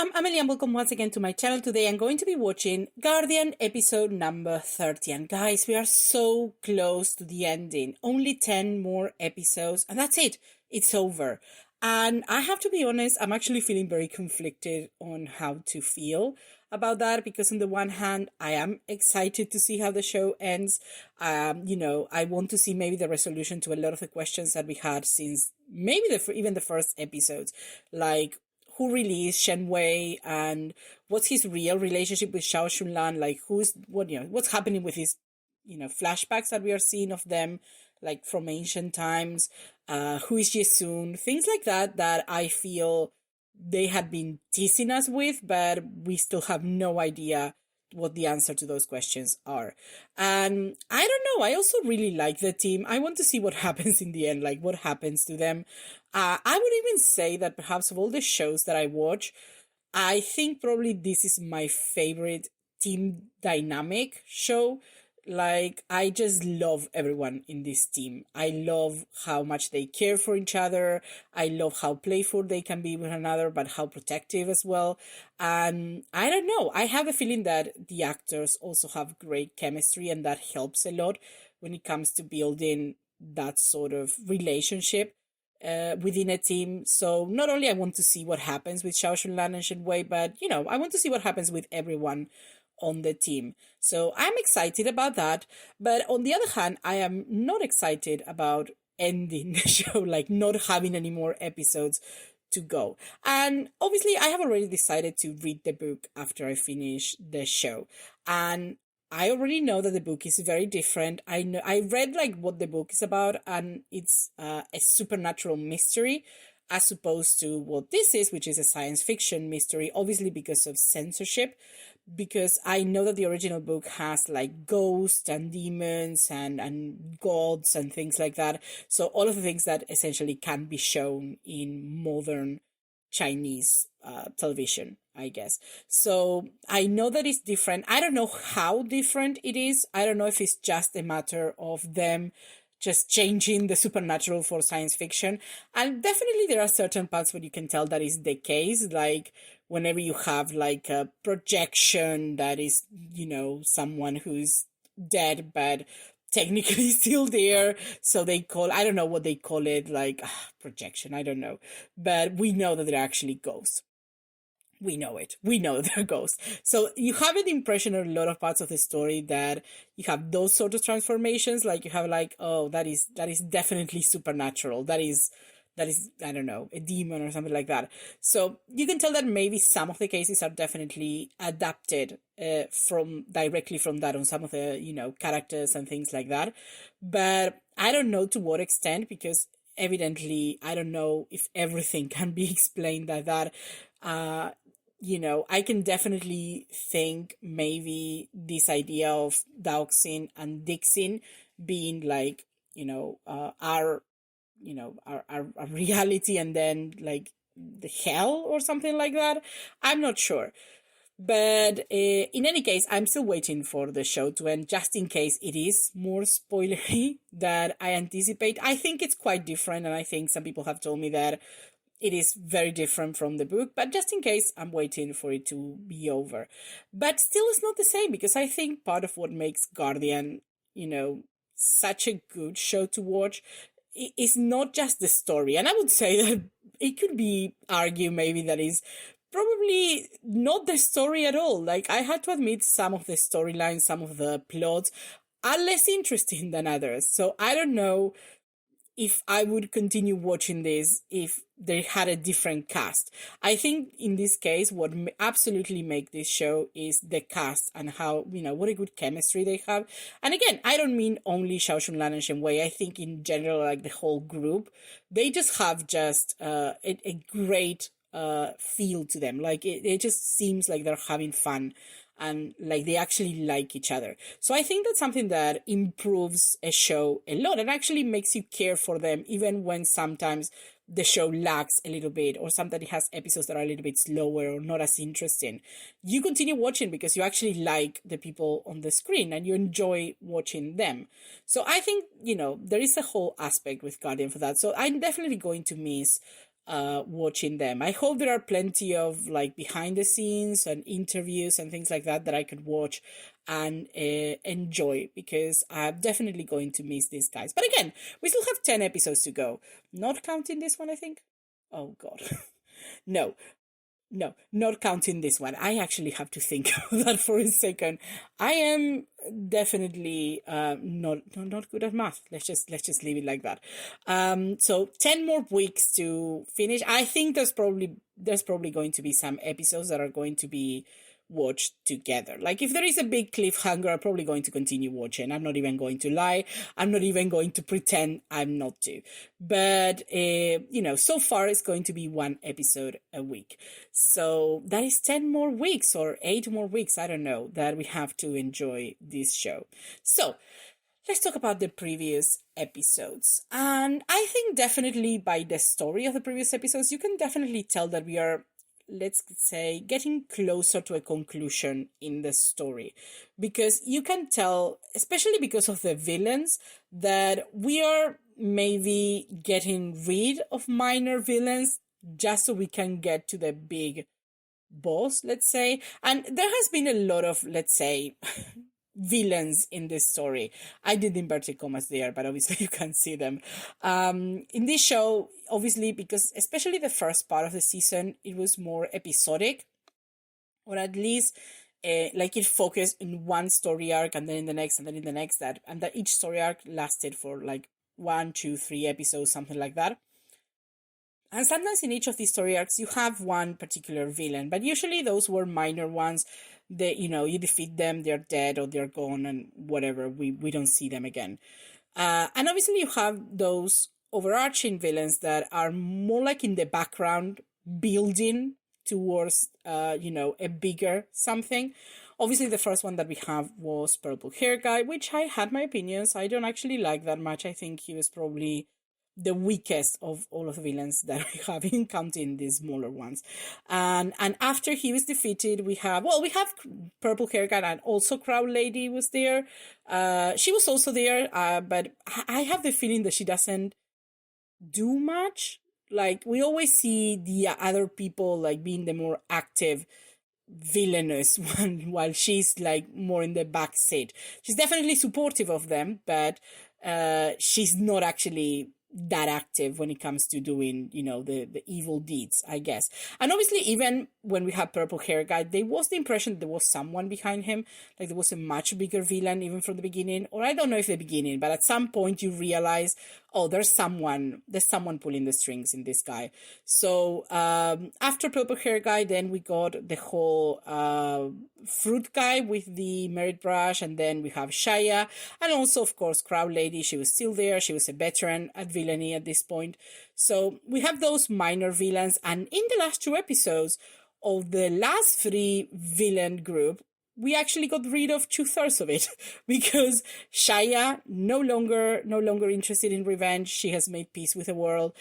I'm Amelie and welcome once again to my channel. Today I'm going to be watching Guardian episode number 30. And guys, we are so close to the ending. Only 10 more episodes and that's it. It's over. And I have to be honest, I'm actually feeling very conflicted on how to feel about that because on the one hand, I am excited to see how the show ends. I want to see maybe the resolution to a lot of the questions that we had since maybe even the first episodes, like who really is Shen Wei and what's his real relationship with Xiao Shunlan? Like what's happening with his, flashbacks that we are seeing of them, like from ancient times. Who is Yesun? Things like that I feel they had been teasing us with, but we still have no idea what the answer to those questions are. And I don't know, I also really like the team. I want to see what happens in the end, like what happens to them. I would even say that perhaps of all the shows that I watch, I think probably this is my favorite team dynamic show. Like, I just love everyone in this team. I love how much they care for each other. I love how playful they can be with another, but how protective as well. And I don't know, I have a feeling that the actors also have great chemistry, and that helps a lot when it comes to building that sort of relationship within a team. So not only I want to see what happens with Xiao Shunlan and Shen Wei, but, I want to see what happens with everyone on the team. So I'm excited about that. But on the other hand, I am not excited about ending the show, like not having any more episodes to go. And obviously, I have already decided to read the book after I finish the show. And I already know that the book is very different. I read like what the book is about, and it's a supernatural mystery as opposed to what this is, which is a science fiction mystery, obviously because of censorship. Because I know that the original book has like ghosts and demons and gods and things like that. So all of the things that essentially can be shown in modern Chinese television, I guess. So I know that it's different. I don't know how different it is. I don't know if it's just a matter of them just changing the supernatural for science fiction. And definitely there are certain parts where you can tell that is the case, like whenever you have like a projection that is, someone who's dead but technically still there. So they I don't know what they call it, like projection, I don't know. But we know that they're actually ghosts. We know it. We know they're ghosts. So you have an impression in a lot of parts of the story that you have those sort of transformations. Like you have like, oh, that is definitely supernatural. That is, I don't know, a demon or something like that. So you can tell that maybe some of the cases are definitely adapted directly from that on some of the, characters and things like that. But I don't know to what extent, because evidently I don't know if everything can be explained like that. I can definitely think maybe this idea of Dioxin and Dixin being like, our reality, and then like the hell or something like that. I'm not sure. But in any case, I'm still waiting for the show to end, just in case it is more spoilery than I anticipate. I think it's quite different, and I think some people have told me that it is very different from the book, but just in case, I'm waiting for it to be over. But still, it's not the same, because I think part of what makes Guardian, such a good show to watch is not just the story. And I would say that it could be argued maybe that is probably not the story at all. Like, I had to admit some of the storylines, some of the plots are less interesting than others. So I don't know if I would continue watching this if they had a different cast. I think in this case, what absolutely make this show is the cast and how, what a good chemistry they have. And again, I don't mean only Xiao Shunlan and Shen Wei. I think in general, like the whole group, they just have just a great feel to them. Like it just seems like they're having fun, and like they actually like each other. So I think that's something that improves a show a lot and actually makes you care for them, even when sometimes the show lags a little bit, or sometimes it has episodes that are a little bit slower or not as interesting. You continue watching because you actually like the people on the screen and you enjoy watching them. So I think, there is a whole aspect with Guardian for that. So I'm definitely going to miss watching them. I hope there are plenty of like behind the scenes and interviews and things like that I could watch and enjoy, because I'm definitely going to miss these guys. But again, we still have 10 episodes to go, not counting this one, I think. Oh god. No, not counting this one. I actually have to think of that for a second. I am definitely not good at math. Let's just leave it like that. So 10 more weeks to finish. I think there's probably going to be some episodes that are going to be watch together. Like if there is a big cliffhanger, I'm probably going to continue watching. I'm not even going to lie. I'm not even going to pretend I'm not to. But, so far it's going to be one episode a week. So that is 10 more weeks or 8 more weeks, I don't know, that we have to enjoy this show. So let's talk about the previous episodes. And I think definitely by the story of the previous episodes, you can definitely tell that we are, let's say, getting closer to a conclusion in the story, because you can tell, especially because of the villains, that we are maybe getting rid of minor villains just so we can get to the big boss, let's say. And there has been a lot of, let's say, villains in this story. I did inverted commas there, but obviously you can't see them. In this show, obviously, because especially the first part of the season, it was more episodic, or at least like it focused in one story arc and then in the next and then in the next, and that each story arc lasted for like 1, 2, 3 episodes, something like that. And sometimes in each of these story arcs, you have one particular villain, but usually those were minor ones. That, you defeat them, they're dead or they're gone, and whatever, we don't see them again. And obviously you have those overarching villains that are more like in the background, building towards, a bigger something. Obviously, the first one that we have was Purple Hair Guy, which I had my opinions. I don't actually like that much. I think he was probably the weakest of all of the villains that we have, in counting these smaller ones. And after he was defeated, we have Purple Hair Guy, and also Crow Lady was there. She was also there, but I have the feeling that she doesn't do much. Like, we always see the other people like being the more active villainous one, while she's like more in the back seat. She's definitely supportive of them, but she's not actually that active when it comes to doing, the evil deeds, I guess. And obviously, even when we had Purple Hair Guy, there was the impression that there was someone behind him, like there was a much bigger villain even from the beginning, or I don't know if the beginning, but at some point you realize, oh, there's someone pulling the strings in this guy. So after Purple Hair Guy, then we got the whole Fruit Guy with the merit brush, and then we have Shaya, and also, of course, Crow Lady. She was still there. She was a veteran at villainy at this point. So we have those minor villains, and in the last 2 episodes of the last 3 villain group, we actually got rid of 2/3 of it, because Shaya no longer interested in revenge. She has made peace with the world.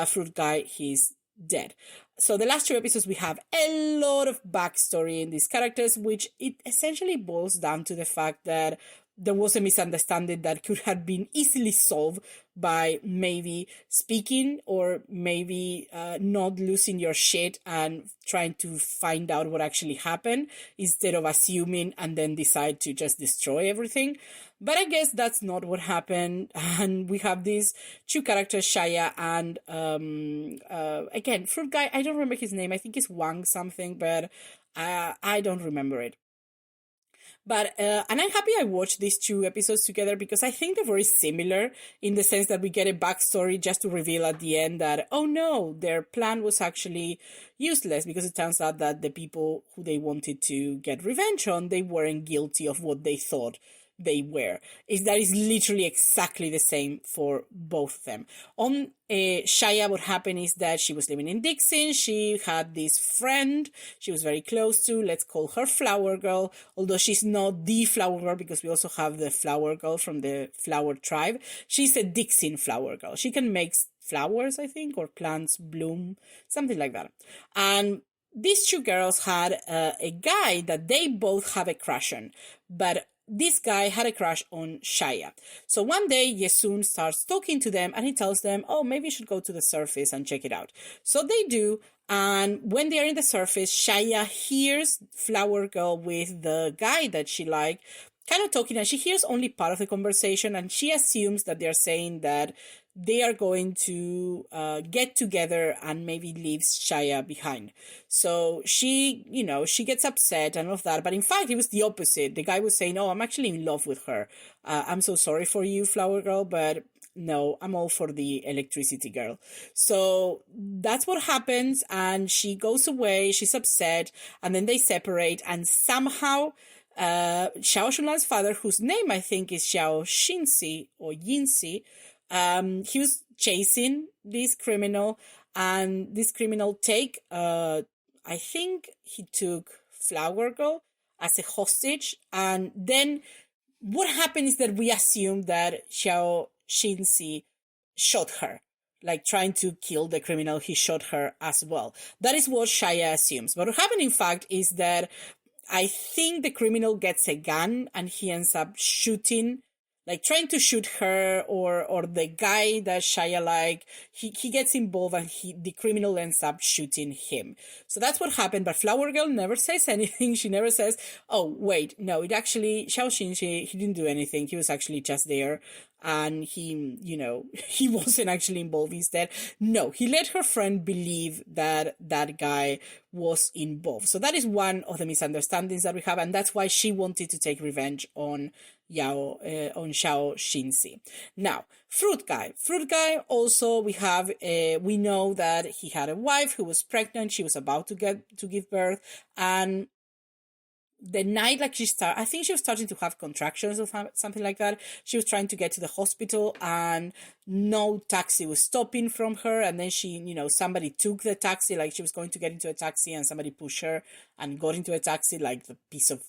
Fruit Guy, he's dead. So the last 2 episodes, we have a lot of backstory in these characters, which it essentially boils down to the fact that there was a misunderstanding that could have been easily solved by maybe speaking, or maybe not losing your shit and trying to find out what actually happened, instead of assuming and then decide to just destroy everything. But I guess that's not what happened. And we have these 2 characters, Shaya and, again, Fruit Guy. I don't remember his name. I think it's Wang something, but I don't remember it. But, and I'm happy I watched these 2 episodes together, because I think they're very similar in the sense that we get a backstory just to reveal at the end that, oh no, their plan was actually useless, because it turns out that the people who they wanted to get revenge on, they weren't guilty of what they thought they were. That is literally exactly the same for both of them. On Shaya, what happened is that she was living in Dixon. She had this friend she was very close to. Let's call her Flower Girl, although she's not the Flower Girl, because we also have the Flower Girl from the Flower Tribe. She's a Dixon Flower Girl. She can make flowers, I think, or plants bloom, something like that. And these 2 girls had a guy that they both have a crush on, but this guy had a crush on Shaya. So one day, Yesun starts talking to them and he tells them, oh, maybe you should go to the surface and check it out. So they do. And when they are in the surface, Shaya hears Flower Girl with the guy that she liked kind of talking, and she hears only part of the conversation, and she assumes that they're saying that they are going to get together and maybe leaves Shaya behind. So she, she gets upset and all of that. But in fact, it was the opposite. The guy was saying, oh, I'm actually in love with her. I'm so sorry for you, Flower Girl, but no, I'm all for the electricity girl. So that's what happens. And she goes away. She's upset. And then they separate. And somehow Xiao Shunlan's father, whose name I think is Xiao Xinzi or Yinzi, he was chasing this criminal, and this criminal I think he took Flower Girl as a hostage. And then what happened is that we assume that Xiao Xinzi shot her, like trying to kill the criminal. He shot her as well. That is what Shaya assumes. But what happened, in fact, is that I think the criminal gets a gun and he ends up shooting, like trying to shoot her or the guy that Shia he gets involved and the criminal ends up shooting him. So that's what happened. But Flower Girl never says anything. She never says, oh, wait, no, it actually, Xiao Xinxi, he didn't do anything. He was actually just there. And he, he wasn't actually involved. He's dead. No, he let her friend believe that that guy was involved. So that is one of the misunderstandings that we have. And that's why she wanted to take revenge on Xiao Xinzi. Now, Fruit Guy also, we know that he had a wife who was pregnant. She was about to give birth. And the night, I think she was starting to have contractions or something like that. She was trying to get to the hospital and no taxi was stopping from her. And then she, somebody took the taxi, like she was going to get into a taxi and somebody pushed her and got into a taxi, like the piece of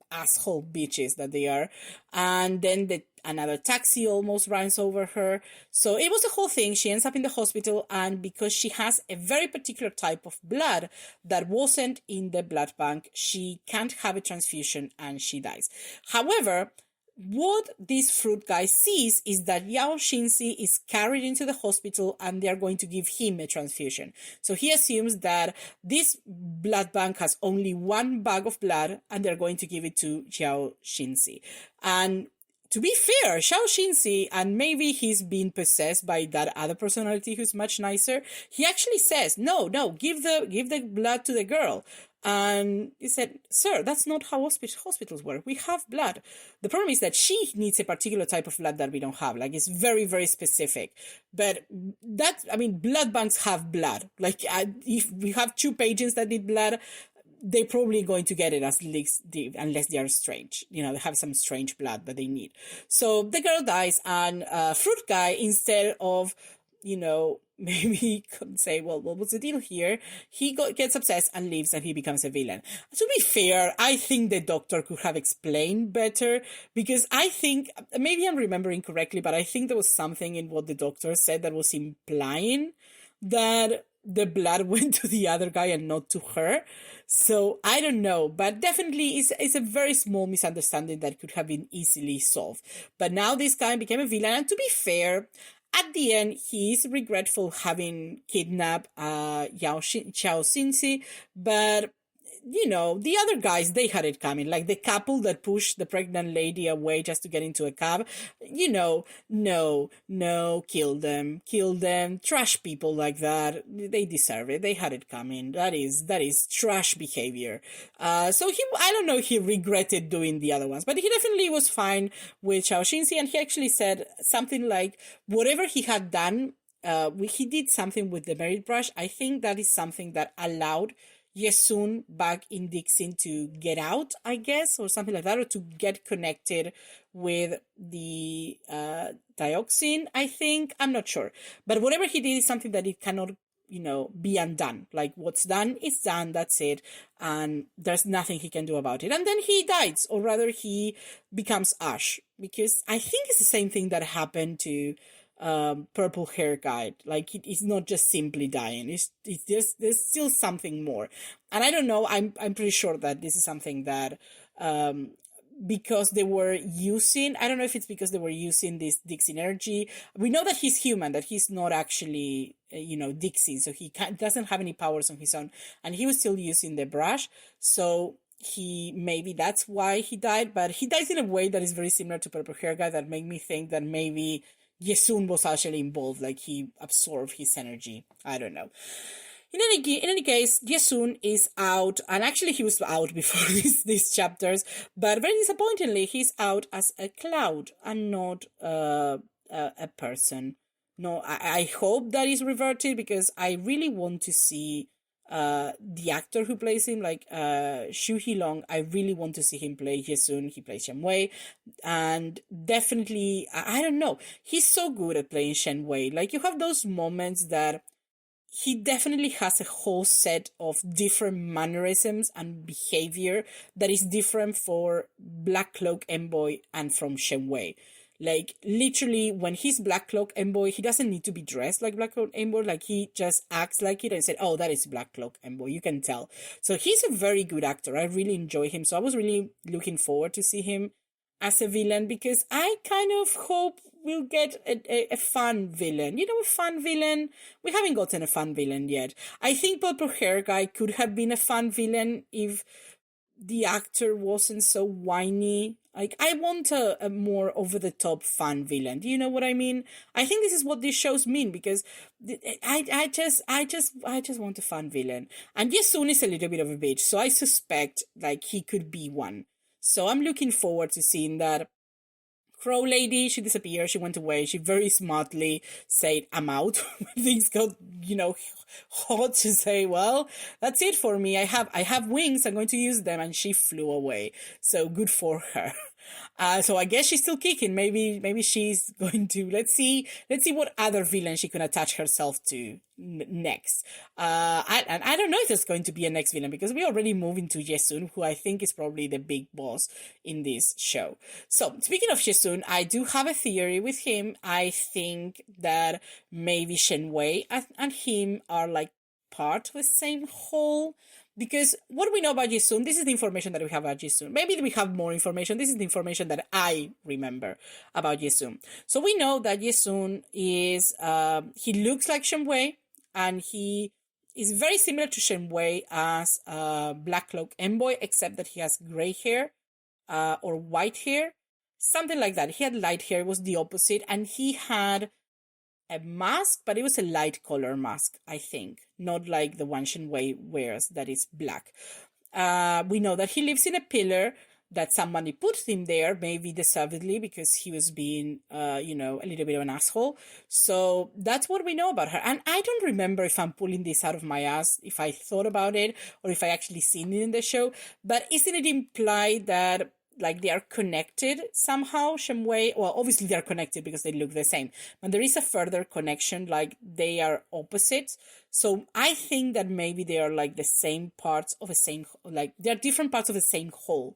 asshole bitches that they are. And then another taxi almost runs over her. So it was a whole thing. She ends up in the hospital, and because she has a very particular type of blood that wasn't in the blood bank, she can't have a transfusion and she dies. However, what this Fruit Guy sees is that Yao Xinzi is carried into the hospital and they're going to give him a transfusion. So he assumes that this blood bank has only one bag of blood and they're going to give it to Yao Xinzi. And to be fair, Xiao Xinzi, and maybe he's been possessed by that other personality who's much nicer, he actually says, no, give the blood to the girl. And he said, sir, that's not how hospitals work. We have blood. The problem is that she needs a particular type of blood that we don't have. Like, it's very, very specific. But blood banks have blood. Like, if we have 2 patients that need blood, they're probably going to get it unless they are strange. They have some strange blood that they need. So the girl dies, and Fruit Guy, instead of, maybe he could say, well, what was the deal here? He gets obsessed and leaves, and he becomes a villain. To be fair, I think the doctor could have explained better, because I think, maybe I'm remembering correctly, but I think there was something in what the doctor said that was implying that the blood went to the other guy and not to her. So I don't know, but definitely it's a very small misunderstanding that could have been easily solved. But now this guy became a villain, and to be fair, at the end, he is regretful having kidnapped Xiao Xinzi, but the other guys, they had it coming. Like the couple that pushed the pregnant lady away just to get into a cab, no, kill them, trash people like that. They deserve it. They had it coming. That is trash behavior. So I don't know if he regretted doing the other ones, but he definitely was fine with Xiao Xinzi, and he actually said something like, whatever he had done, he did something with the merit brush. I think that is something that allowed Yesun back in Dixon to get out, I guess, or something like that, or to get connected with the dioxin, I think. I'm not sure. But whatever he did is something that it cannot, be undone. Like, what's done is done, that's it. And there's nothing he can do about it. And then he dies, or rather he becomes ash, because I think it's the same thing that happened to purple hair guy. Like, it's not just simply dying. It's just, there's still something more. And I don't know, I'm pretty sure that this is something that because they were using, I don't know if it's because they were using this Dixie energy. We know that he's human, that he's not actually, Dixie, so he doesn't have any powers on his own, and he was still using the brush. So maybe that's why he died, but he dies in a way that is very similar to Purple Hair Guy that made me think that maybe Yesun was actually involved, like he absorbed his energy. I don't know. In any case, Yesun is out, and actually he was out before these chapters, but very disappointingly, he's out as a cloud and not a person. No, I hope that is reverted, because I really want to see the actor who plays him, like Shu Long. I really want to see him play Yesun. He plays Shen Wei, and definitely, I don't know, he's so good at playing Shen Wei. Like, you have those moments that he definitely has a whole set of different mannerisms and behavior that is different for Black Cloak Envoy and from Shen Wei. Like, literally, when he's Black Cloak Envoy, he doesn't need to be dressed like Black Cloak Envoy. Like, he just acts like it and said, oh, that is Black Cloak Envoy. You can tell. So he's a very good actor. I really enjoy him. So I was really looking forward to see him as a villain, because I kind of hope we'll get a fun villain. A fun villain. We haven't gotten a fun villain yet. I think Purple Hair Guy could have been a fun villain if the actor wasn't so whiny. Like, I want a more over-the-top fun villain. Do you know what I mean? I think this is what these shows mean, because I just want a fun villain. And Yesun is a little bit of a bitch, so I suspect, like, he could be one. So I'm looking forward to seeing that. Crow Lady, she disappeared, she went away, she very smartly said, I'm out. When things got, hot, to say, well, that's it for me. I have wings, I'm going to use them, and she flew away. So good for her. So I guess she's still kicking. Maybe she's going to, let's see what other villain she can attach herself to next. I don't know if there's going to be a next villain, because we already moved into Yesun, who I think is probably the big boss in this show. So speaking of Yesun, I do have a theory with him. I think that maybe Shen Wei and him are like part of the same whole. Because what do we know about Yesun? This is the information that we have about Yesun. Maybe we have more information. This is the information that I remember about Yesun. So we know that Yesun is, he looks like Shen Wei, and he is very similar to Shen Wei as Black Cloak Envoy, except that he has gray hair or white hair, something like that. He had light hair, it was the opposite, and he had a mask, but it was a light color mask, I think, not like the one Shen Wei wears that is black. We know that he lives in a pillar, that somebody put him there, maybe deservedly, because he was being, a little bit of an asshole. So that's what we know about her. And I don't remember if I'm pulling this out of my ass, if I thought about it, or if I actually seen it in the show. But isn't it implied that, like, they are connected somehow, Shen Wei? Well, obviously they're connected because they look the same, but there is a further connection, like they are opposites. So I think that maybe they are like the same parts of the same, like they're different parts of the same whole.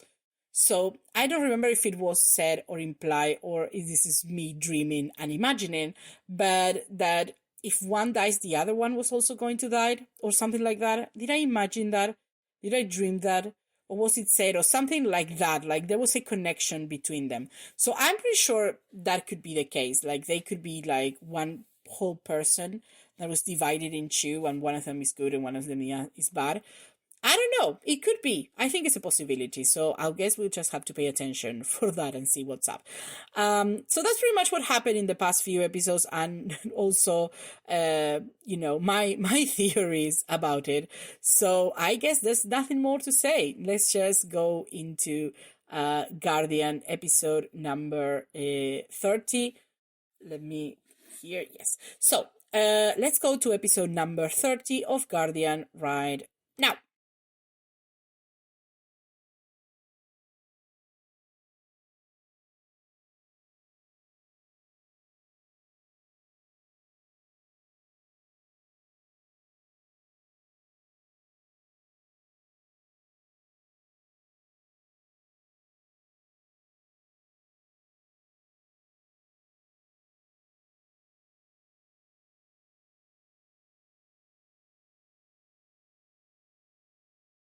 So I don't remember if it was said or implied, or if this is me dreaming and imagining, but that if one dies, the other one was also going to die, or something like that. Did I imagine that? Did I dream that? Or was it said, or something like that? Like there was a connection between them. So I'm pretty sure that could be the case. Like they could be like one whole person that was divided in two, and one of them is good and one of them is bad. I don't know. It could be. I think it's a possibility. So I guess we'll just have to pay attention for that and see what's up. So that's pretty much what happened in the past few episodes, and also, my theories about it. So I guess there's nothing more to say. Let's just go into Guardian episode number 30. Let me hear. Yes. So let's go to episode number 30 of Guardian right now.